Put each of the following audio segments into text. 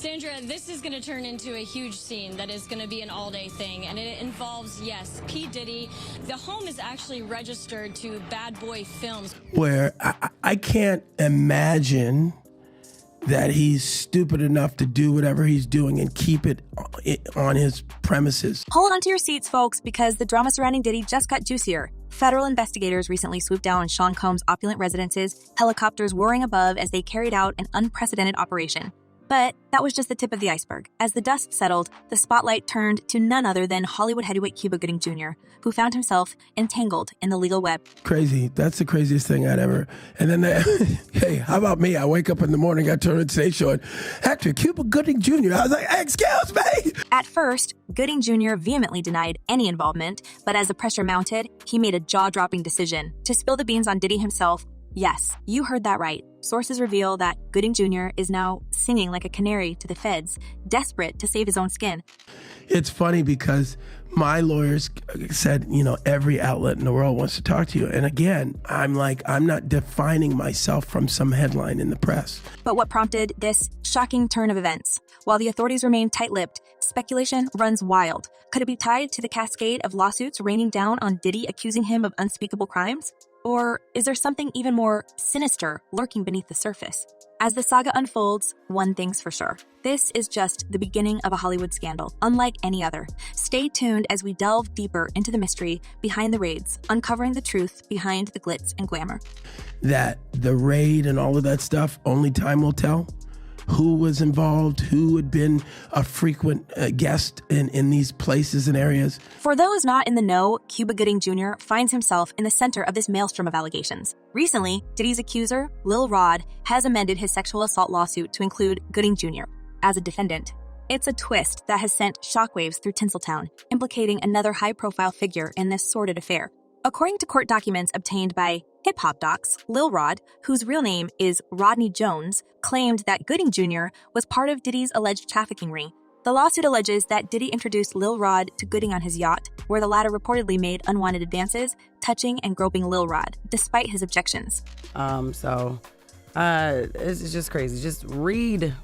Sandra, this is going to turn into a huge scene that is going to be an all-day thing, and it involves, yes, P. Diddy. The home is actually registered to Bad Boy Films. Where I can't imagine that he's stupid enough to do whatever he's doing and keep it on his premises. Hold on to your seats, folks, because the drama surrounding Diddy just got juicier. Federal investigators recently swooped down on Sean Combs' opulent residences, helicopters whirring above as they carried out an unprecedented operation. But that was just the tip of the iceberg. As the dust settled, the spotlight turned to none other than Hollywood heavyweight Cuba Gooding Jr., who found himself entangled in the legal web. Crazy. That's the craziest thing I'd ever. And then, hey, how about me? I wake up in the morning, I turn on the Today Show, and actor Cuba Gooding Jr. I was like, excuse me! At first, Gooding Jr. vehemently denied any involvement, but as the pressure mounted, he made a jaw-dropping decision to spill the beans on Diddy himself. Yes, you heard that right. Sources reveal that Gooding Jr. is now singing like a canary to the feds, desperate to save his own skin. It's funny because my lawyers said, every outlet in the world wants to talk to you. And again, I'm like, I'm not defining myself from some headline in the press. But what prompted this shocking turn of events? While the authorities remain tight-lipped, speculation runs wild. Could it be tied to the cascade of lawsuits raining down on Diddy accusing him of unspeakable crimes? Or is there something even more sinister lurking beneath the surface? As the saga unfolds, one thing's for sure. This is just the beginning of a Hollywood scandal, unlike any other. Stay tuned as we delve deeper into the mystery behind the raids, uncovering the truth behind the glitz and glamour. That the raid and all of that stuff, only time will tell. Who was involved, who had been a frequent guest in these places and areas. For those not in the know, Cuba Gooding Jr. finds himself in the center of this maelstrom of allegations. Recently, Diddy's accuser, Lil Rod, has amended his sexual assault lawsuit to include Gooding Jr. as a defendant. It's a twist that has sent shockwaves through Tinseltown, implicating another high-profile figure in this sordid affair. According to court documents obtained by hip-hop docs, Lil Rod, whose real name is Rodney Jones, claimed that Gooding Jr. was part of Diddy's alleged trafficking ring. The lawsuit alleges that Diddy introduced Lil Rod to Gooding on his yacht, where the latter reportedly made unwanted advances, touching and groping Lil Rod, despite his objections. It's just crazy. Just read.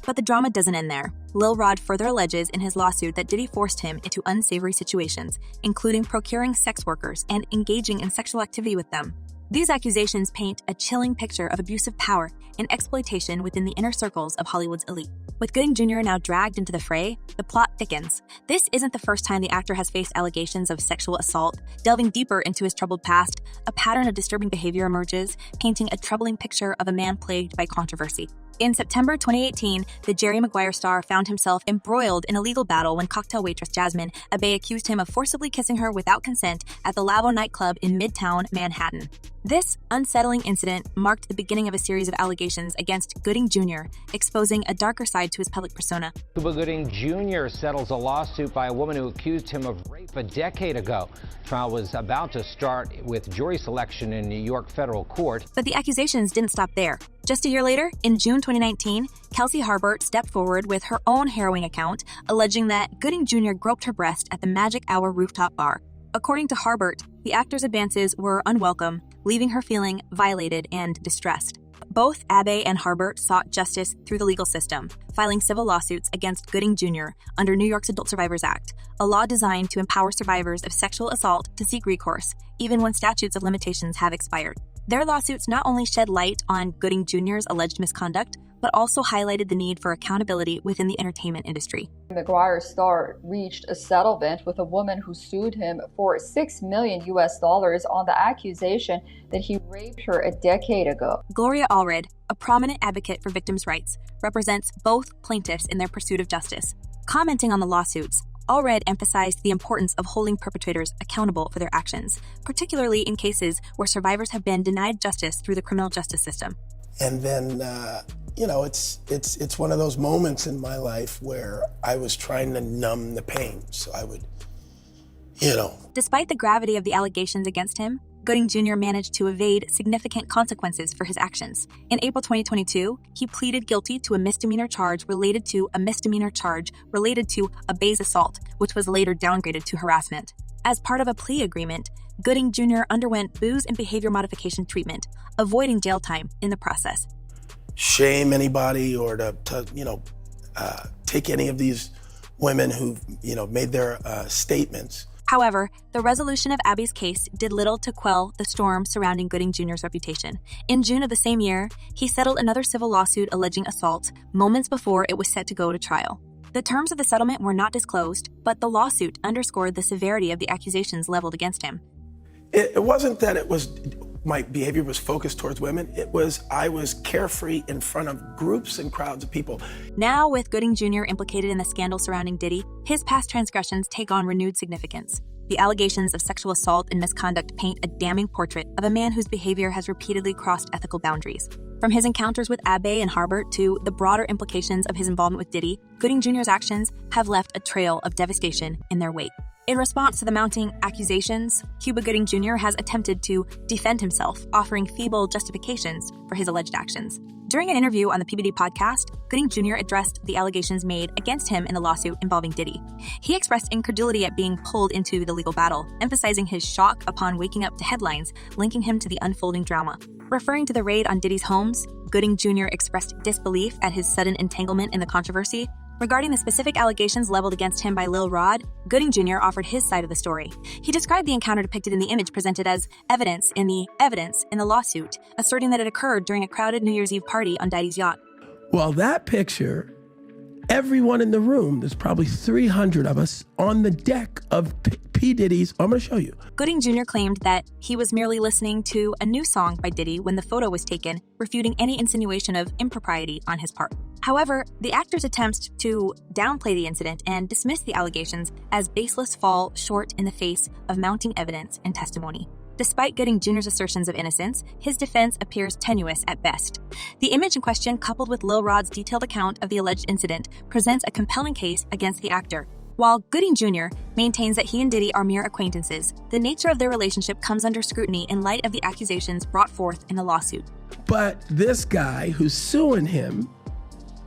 But the drama doesn't end there. Lil Rod further alleges in his lawsuit that Diddy forced him into unsavory situations, including procuring sex workers and engaging in sexual activity with them. These accusations paint a chilling picture of abusive power and exploitation within the inner circles of Hollywood's elite. With Gooding Jr. now dragged into the fray, the plot thickens. This isn't the first time the actor has faced allegations of sexual assault. Delving deeper into his troubled past, a pattern of disturbing behavior emerges, painting a troubling picture of a man plagued by controversy. In September 2018, the Jerry Maguire star found himself embroiled in a legal battle when cocktail waitress Jasmine Abe accused him of forcibly kissing her without consent at the Lavo nightclub in Midtown Manhattan. This unsettling incident marked the beginning of a series of allegations against Gooding Jr., exposing a darker side to his public persona. Cuba Gooding Jr. settles a lawsuit by a woman who accused him of rape a decade ago. Trial was about to start with jury selection in New York federal court. But the accusations didn't stop there. Just a year later, in June 2019, Kelsey Harbert stepped forward with her own harrowing account, alleging that Gooding Jr. groped her breast at the Magic Hour rooftop bar. According to Harbert, the actor's advances were unwelcome, leaving her feeling violated and distressed. Both Abe and Harbert sought justice through the legal system, filing civil lawsuits against Gooding Jr. under New York's Adult Survivors Act, a law designed to empower survivors of sexual assault to seek recourse, even when statutes of limitations have expired. Their lawsuits not only shed light on Gooding Jr.'s alleged misconduct, but also highlighted the need for accountability within the entertainment industry. Maguire's star reached a settlement with a woman who sued him for $6 million on the accusation that he raped her a decade ago. Gloria Allred, a prominent advocate for victims' rights, represents both plaintiffs in their pursuit of justice. Commenting on the lawsuits, Allred emphasized the importance of holding perpetrators accountable for their actions, particularly in cases where survivors have been denied justice through the criminal justice system. And then, it's one of those moments in my life where I was trying to numb the pain. So I would, Despite the gravity of the allegations against him, Gooding Jr. managed to evade significant consequences for his actions. In April 2022, he pleaded guilty to a misdemeanor charge related to Abe's assault, which was later downgraded to harassment. As part of a plea agreement, Gooding Jr. underwent booze and behavior modification treatment, avoiding jail time in the process. Shame anybody or to take any of these women who've, made their statements. However, the resolution of Abby's case did little to quell the storm surrounding Gooding Jr.'s reputation. In June of the same year, he settled another civil lawsuit alleging assault moments before it was set to go to trial. The terms of the settlement were not disclosed, but the lawsuit underscored the severity of the accusations leveled against him. It wasn't that my behavior was focused towards women. I was carefree in front of groups and crowds of people. Now, with Gooding Jr. implicated in the scandal surrounding Diddy, his past transgressions take on renewed significance. The allegations of sexual assault and misconduct paint a damning portrait of a man whose behavior has repeatedly crossed ethical boundaries. From his encounters with Abbé and Harbert to the broader implications of his involvement with Diddy, Gooding Jr.'s actions have left a trail of devastation in their wake. In response to the mounting accusations, Cuba Gooding Jr. has attempted to defend himself, offering feeble justifications for his alleged actions. During an interview on the PBD podcast, Gooding Jr. addressed the allegations made against him in the lawsuit involving Diddy. He expressed incredulity at being pulled into the legal battle, emphasizing his shock upon waking up to headlines linking him to the unfolding drama. Referring to the raid on Diddy's homes, Gooding Jr. expressed disbelief at his sudden entanglement in the controversy. Regarding the specific allegations leveled against him by Lil Rod, Gooding Jr. offered his side of the story. He described the encounter depicted in the image presented as evidence in the lawsuit, asserting that it occurred during a crowded New Year's Eve party on Diddy's yacht. Well, that picture, everyone in the room, there's probably 300 of us on the deck of P. Diddy's, I'm going to show you. Gooding Jr. claimed that he was merely listening to a new song by Diddy when the photo was taken, refuting any insinuation of impropriety on his part. However, the actor's attempts to downplay the incident and dismiss the allegations as baseless fall short in the face of mounting evidence and testimony. Despite Gooding Jr.'s assertions of innocence, his defense appears tenuous at best. The image in question, coupled with Lil Rod's detailed account of the alleged incident, presents a compelling case against the actor. While Gooding Jr. maintains that he and Diddy are mere acquaintances, the nature of their relationship comes under scrutiny in light of the accusations brought forth in the lawsuit. But this guy who's suing him,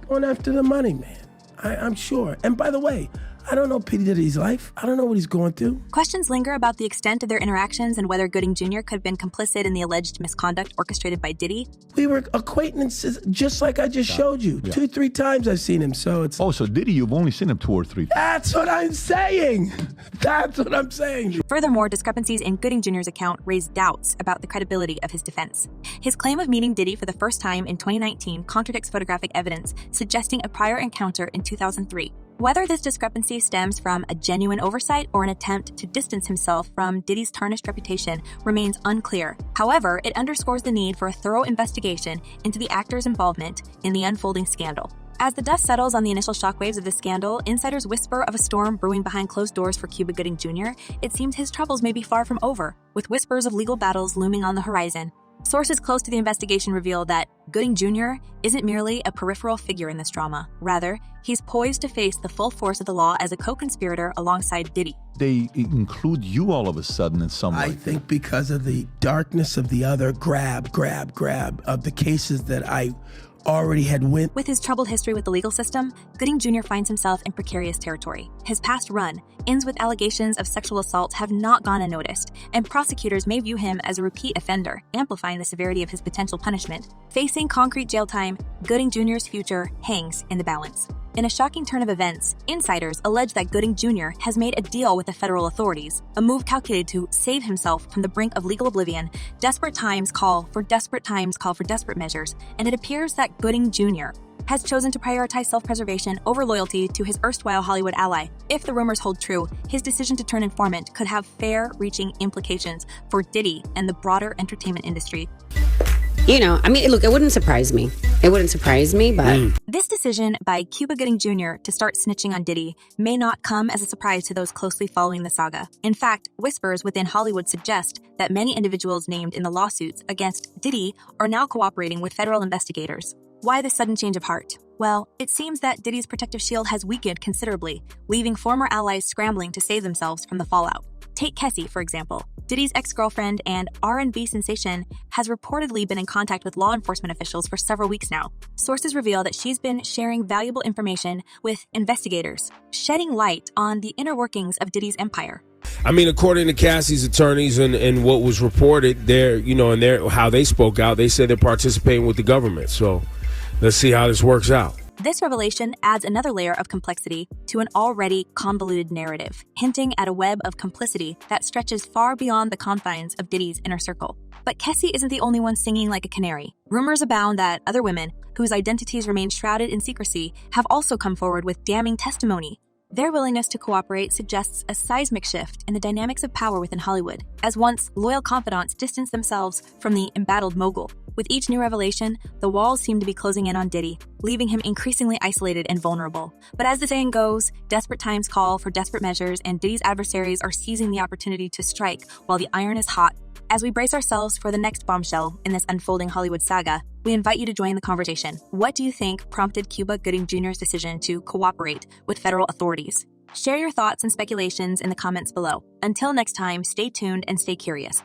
going after the money, man, I'm sure. And by the way, I don't know P. Diddy's life. I don't know what he's going through. Questions linger about the extent of their interactions and whether Gooding Jr. could have been complicit in the alleged misconduct orchestrated by Diddy. We were acquaintances, just like I just showed you. Yeah. 2-3 times I've seen him, so it's... Oh, so Diddy, you've only seen him 2 or 3 times. That's what I'm saying. That's what I'm saying. Furthermore, discrepancies in Gooding Jr.'s account raise doubts about the credibility of his defense. His claim of meeting Diddy for the first time in 2019 contradicts photographic evidence suggesting a prior encounter in 2003. Whether this discrepancy stems from a genuine oversight or an attempt to distance himself from Diddy's tarnished reputation remains unclear. However, it underscores the need for a thorough investigation into the actor's involvement in the unfolding scandal. As the dust settles on the initial shockwaves of this scandal, insiders whisper of a storm brewing behind closed doors for Cuba Gooding Jr. It seems his troubles may be far from over, with whispers of legal battles looming on the horizon. Sources close to the investigation reveal that Gooding Jr. isn't merely a peripheral figure in this drama. Rather, he's poised to face the full force of the law as a co-conspirator alongside Diddy. They include you all of a sudden in some way. I think because of the darkness of the other grab of the cases that I already had went. With his troubled history with the legal system, Gooding Jr. finds himself in precarious territory. His past run ends with allegations of sexual assault have not gone unnoticed, and prosecutors may view him as a repeat offender, amplifying the severity of his potential punishment. Facing concrete jail time, Gooding Jr.'s future hangs in the balance. In a shocking turn of events, insiders allege that Gooding Jr. has made a deal with the federal authorities, a move calculated to save himself from the brink of legal oblivion. Desperate times call for desperate measures, and it appears that Gooding Jr. has chosen to prioritize self-preservation over loyalty to his erstwhile Hollywood ally. If the rumors hold true, his decision to turn informant could have far-reaching implications for Diddy and the broader entertainment industry. You know, I mean, look, it wouldn't surprise me. But... This decision by Cuba Gooding Jr. to start snitching on Diddy may not come as a surprise to those closely following the saga. In fact, whispers within Hollywood suggest that many individuals named in the lawsuits against Diddy are now cooperating with federal investigators. Why the sudden change of heart? Well, it seems that Diddy's protective shield has weakened considerably, leaving former allies scrambling to save themselves from the fallout. Take Kessie, for example. Diddy's ex-girlfriend and R&B sensation has reportedly been in contact with law enforcement officials for several weeks now. Sources reveal that she's been sharing valuable information with investigators, shedding light on the inner workings of Diddy's empire. I mean, according to Cassie's attorneys and what was reported, how they spoke out, they said they're participating with the government. So let's see how this works out. This revelation adds another layer of complexity to an already convoluted narrative, hinting at a web of complicity that stretches far beyond the confines of Diddy's inner circle. But Kessie isn't the only one singing like a canary. Rumors abound that other women, whose identities remain shrouded in secrecy, have also come forward with damning testimony. Their willingness to cooperate suggests a seismic shift in the dynamics of power within Hollywood, as once loyal confidants distance themselves from the embattled mogul. With each new revelation, the walls seem to be closing in on Diddy, leaving him increasingly isolated and vulnerable. But as the saying goes, desperate times call for desperate measures, and Diddy's adversaries are seizing the opportunity to strike while the iron is hot. As we brace ourselves for the next bombshell in this unfolding Hollywood saga, we invite you to join the conversation. What do you think prompted Cuba Gooding Jr.'s decision to cooperate with federal authorities? Share your thoughts and speculations in the comments below. Until next time, stay tuned and stay curious.